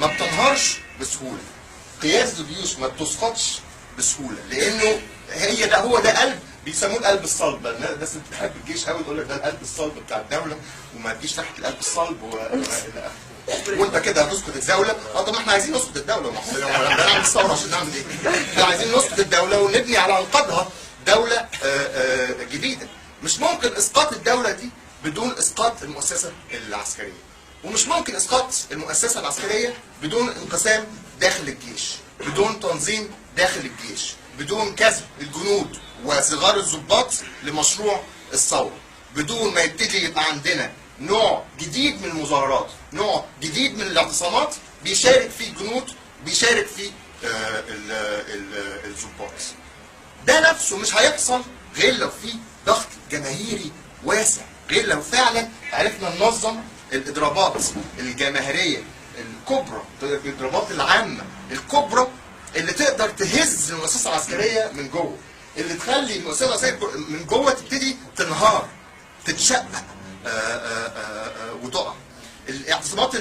ما بتنهارش بسهوله. قياده الجيوش ما بتسقطش بسهوله، لانه هو ده قلب، بيسموه القلب الصلب. الناس اللي بتحب الجيش قوي تقول لك ده القلب الصلب بتاع الدوله، وما تجيش تحت القلب الصلب وانت كده هتسقط الدوله. طب ما احنا عايزين نسقط الدوله، ما احنا بنعمل ثوره عشان نعمل ايه؟ احنا عايزين نسقط الدوله ونبني على انقاضها دوله جديده. مش ممكن اسقاط الدوله دي بدون اسقاط المؤسسه العسكريه، ومش ممكن اسقاط المؤسسه العسكريه بدون انقسام داخل الجيش، بدون تنظيم داخل الجيش، بدون كسب الجنود وصغار الضباط لمشروع الثوره، بدون ما يبتدي يبقى عندنا نوع جديد من المظاهرات، نوع جديد من الاعتصامات بيشارك فيه الجنود، بيشارك فيه الضباط. ده نفسه مش هيحصل غير لو في ضغط جماهيري واسع، غير لو فعلا عرفنا ننظم الاضرابات الجماهيريه الكبرى، الاضرابات العامه الكبرى اللي تقدر تهز المؤسسه العسكريه من جوه، اللي تخلي المؤسسه العسكريه من جوه تبتدي تنهار، تتشقق وتقع. الاعتصامات